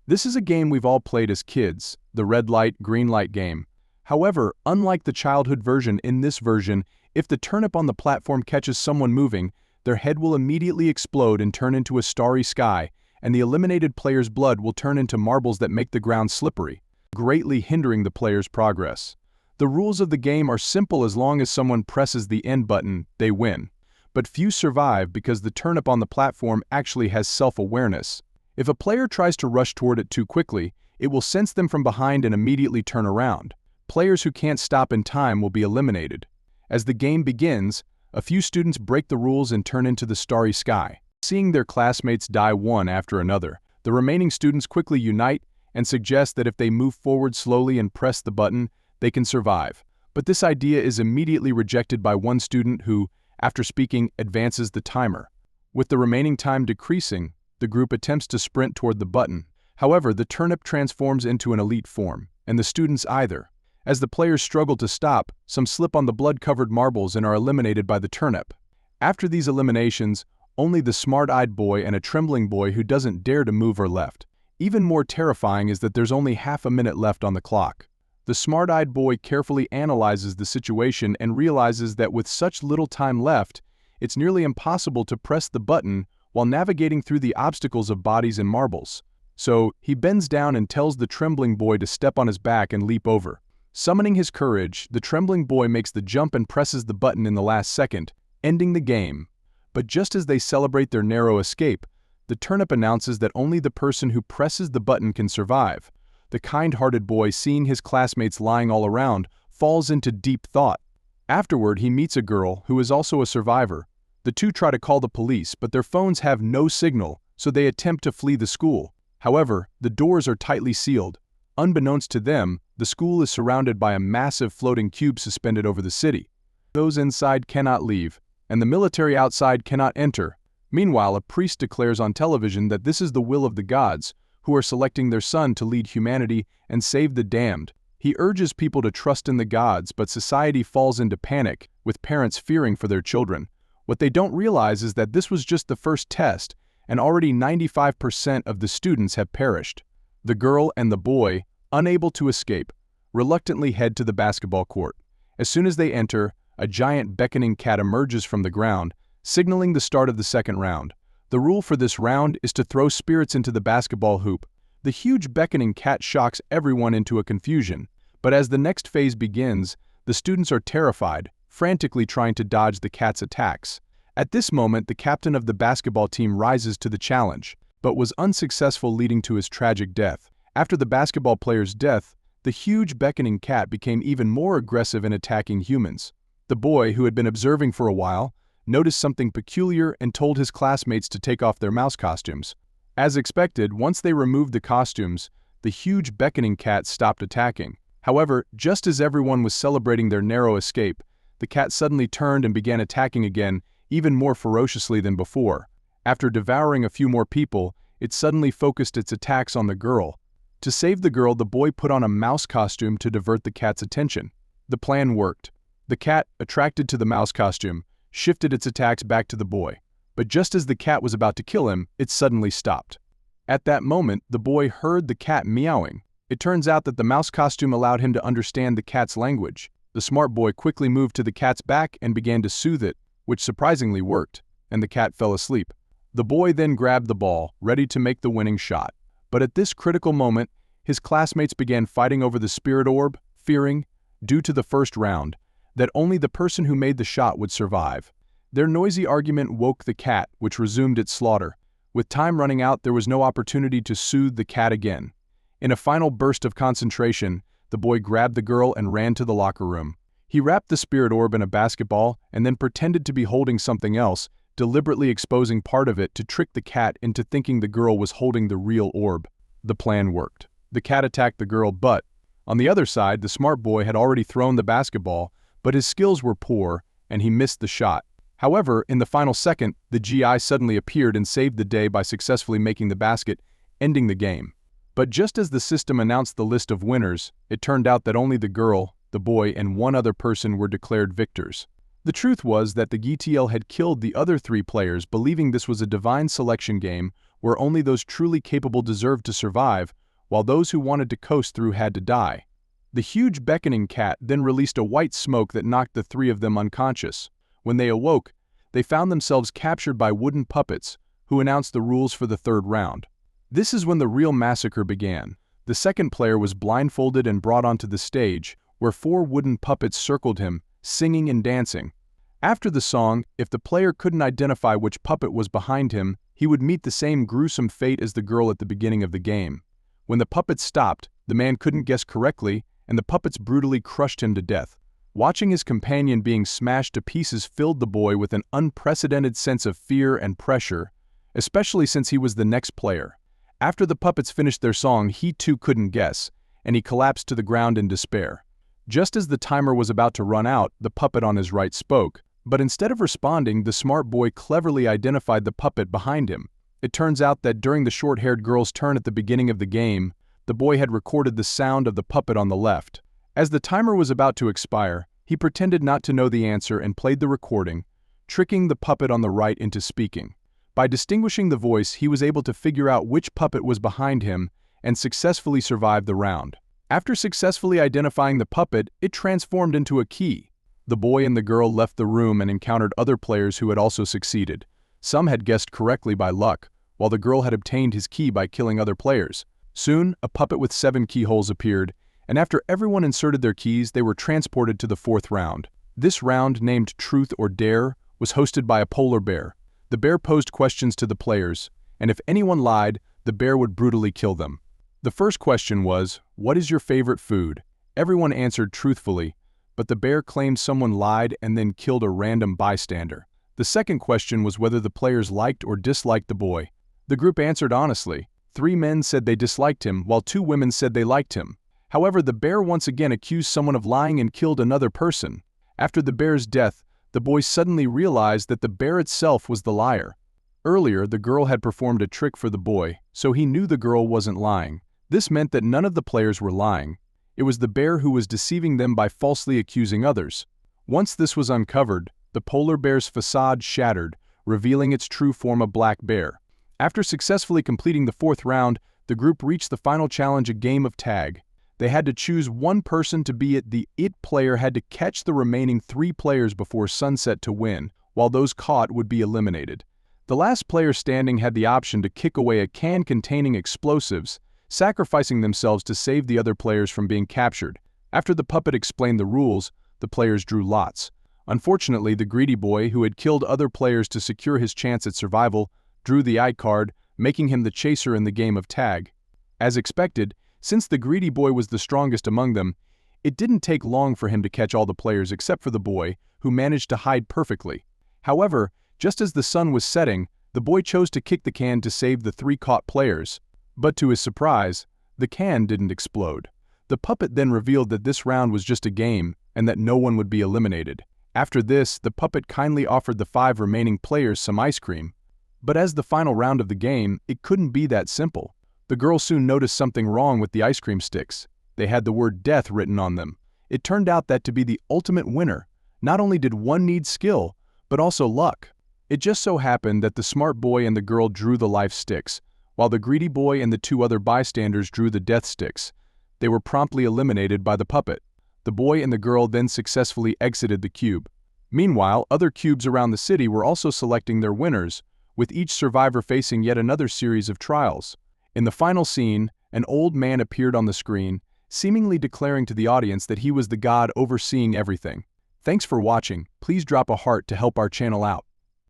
This is a game we've all played as kids, the red light, green light game. However, unlike the childhood version, in this version, if the turnip on the platform catches someone moving, their head will immediately explode and turn into a starry sky, and the eliminated player's blood will turn into marbles that make the ground slippery, greatly hindering the player's progress. The rules of the game are simple. As long as someone presses the end button, they win. But few survive because the turnip on the platform actually has self-awareness. If a player tries to rush toward it too quickly, it will sense them from behind and immediately turn around. Players who can't stop in time will be eliminated. As the game begins, a few students break the rules and turn into the starry sky. Seeing their classmates die one after another, the remaining students quickly unite and suggest that if they move forward slowly and press the button, they can survive. But this idea is immediately rejected by one student who, after speaking, advances the timer. With the remaining time decreasing, the group attempts to sprint toward the button. However, the turnip transforms into an elite form, and the students either. As the players struggle to stop, some slip on the blood-covered marbles and are eliminated by the turnip. After these eliminations, only the smart-eyed boy and a trembling boy who doesn't dare to move are left. Even more terrifying is that there's only half a minute left on the clock. The smart-eyed boy carefully analyzes the situation and realizes that with such little time left, it's nearly impossible to press the button while navigating through the obstacles of bodies and marbles. So, he bends down and tells the trembling boy to step on his back and leap over. Summoning his courage, the trembling boy makes the jump and presses the button in the last second, ending the game. But just as they celebrate their narrow escape, the turnip announces that only the person who presses the button can survive. The kind-hearted boy, seeing his classmates lying all around, falls into deep thought. Afterward, he meets a girl who is also a survivor. The two try to call the police, but their phones have no signal, so they attempt to flee the school. However, the doors are tightly sealed. Unbeknownst to them, the school is surrounded by a massive floating cube suspended over the city. Those inside cannot leave, and the military outside cannot enter. Meanwhile, a priest declares on television that this is the will of the gods, who are selecting their son to lead humanity and save the damned. He urges people to trust in the gods, but society falls into panic, with parents fearing for their children. What they don't realize is that this was just the first test, and already 95% of the students have perished. The girl and the boy, unable to escape, reluctantly head to the basketball court. As soon as they enter, a giant beckoning cat emerges from the ground, signaling the start of the second round. The rule for this round is to throw spirits into the basketball hoop. The huge beckoning cat shocks everyone into a confusion. But as the next phase begins, the students are terrified, frantically trying to dodge the cat's attacks. At this moment, the captain of the basketball team rises to the challenge, but was unsuccessful, leading to his tragic death. After the basketball player's death, the huge beckoning cat became even more aggressive in attacking humans. The boy, who had been observing for a while, noticed something peculiar and told his classmates to take off their mouse costumes. As expected, once they removed the costumes, the huge beckoning cat stopped attacking. However, just as everyone was celebrating their narrow escape, the cat suddenly turned and began attacking again, even more ferociously than before. After devouring a few more people, it suddenly focused its attacks on the girl. To save the girl, the boy put on a mouse costume to divert the cat's attention. The plan worked. The cat, attracted to the mouse costume, shifted its attacks back to the boy. But just as the cat was about to kill him, it suddenly stopped. At that moment, the boy heard the cat meowing. It turns out that the mouse costume allowed him to understand the cat's language. The smart boy quickly moved to the cat's back and began to soothe it, which surprisingly worked, and the cat fell asleep. The boy then grabbed the ball, ready to make the winning shot. But at this critical moment, his classmates began fighting over the spirit orb, fearing, due to the first round, that only the person who made the shot would survive. Their noisy argument woke the cat, which resumed its slaughter. With time running out, there was no opportunity to soothe the cat again. In a final burst of concentration, the boy grabbed the girl and ran to the locker room. He wrapped the spirit orb in a basketball and then pretended to be holding something else, deliberately exposing part of it to trick the cat into thinking the girl was holding the real orb. The plan worked. The cat attacked the girl, but on the other side, the smart boy had already thrown the basketball, but his skills were poor, and he missed the shot. However, in the final second, the GI suddenly appeared and saved the day by successfully making the basket, ending the game. But just as the system announced the list of winners, it turned out that only the girl, the boy, and one other person were declared victors. The truth was that the GTL had killed the other 3 players, believing this was a divine selection game where only those truly capable deserved to survive, while those who wanted to coast through had to die. The huge beckoning cat then released a white smoke that knocked the three of them unconscious. When they awoke, they found themselves captured by wooden puppets, who announced the rules for the third round. This is when the real massacre began. The second player was blindfolded and brought onto the stage, where 4 wooden puppets circled him, singing and dancing. After the song, if the player couldn't identify which puppet was behind him, he would meet the same gruesome fate as the girl at the beginning of the game. When the puppets stopped, the man couldn't guess correctly, and the puppets brutally crushed him to death. Watching his companion being smashed to pieces filled the boy with an unprecedented sense of fear and pressure, especially since he was the next player. After the puppets finished their song, he too couldn't guess, and he collapsed to the ground in despair. Just as the timer was about to run out, the puppet on his right spoke, but instead of responding, the smart boy cleverly identified the puppet behind him. It turns out that during the short-haired girl's turn at the beginning of the game, the boy had recorded the sound of the puppet on the left. As the timer was about to expire, he pretended not to know the answer and played the recording, tricking the puppet on the right into speaking. By distinguishing the voice, he was able to figure out which puppet was behind him and successfully survived the round. After successfully identifying the puppet, it transformed into a key. The boy and the girl left the room and encountered other players who had also succeeded. Some had guessed correctly by luck, while the girl had obtained his key by killing other players. Soon, a puppet with 7 keyholes appeared, and after everyone inserted their keys, they were transported to the 4th round. This round, named Truth or Dare, was hosted by a polar bear. The bear posed questions to the players, and if anyone lied, the bear would brutally kill them. The first question was, "What is your favorite food?" Everyone answered truthfully, but the bear claimed someone lied and then killed a random bystander. The second question was whether the players liked or disliked the boy. The group answered honestly. 3 men said they disliked him, while 2 women said they liked him. However, the bear once again accused someone of lying and killed another person. After the bear's death, the boy suddenly realized that the bear itself was the liar. Earlier, the girl had performed a trick for the boy, so he knew the girl wasn't lying. This meant that none of the players were lying. It was the bear who was deceiving them by falsely accusing others. Once this was uncovered, the polar bear's facade shattered, revealing its true form, a black bear. After successfully completing the 4th round, the group reached the final challenge, a game of tag. They had to choose one person to be it. The it player had to catch the remaining 3 players before sunset to win, while those caught would be eliminated. The last player standing had the option to kick away a can containing explosives, sacrificing themselves to save the other players from being captured. After the puppet explained the rules, the players drew lots. Unfortunately, the greedy boy, who had killed other players to secure his chance at survival, drew the I card, making him the chaser in the game of tag. As expected, since the greedy boy was the strongest among them, it didn't take long for him to catch all the players except for the boy, who managed to hide perfectly. However, just as the sun was setting, the boy chose to kick the can to save the 3 caught players. But to his surprise, the can didn't explode. The puppet then revealed that this round was just a game and that no one would be eliminated. After this, the puppet kindly offered the 5 remaining players some ice cream. But as the final round of the game, it couldn't be that simple. The girl soon noticed something wrong with the ice cream sticks. They had the word death written on them. It turned out that to be the ultimate winner, not only did one need skill, but also luck. It just so happened that the smart boy and the girl drew the life sticks, while the greedy boy and the 2 other bystanders drew the death sticks. They were promptly eliminated by the puppet. The boy and the girl then successfully exited the cube. Meanwhile, other cubes around the city were also selecting their winners, with each survivor facing yet another series of trials. In the final scene, an old man appeared on the screen, seemingly declaring to the audience that he was the god overseeing everything. Thanks for watching. Please drop a heart to help our channel out.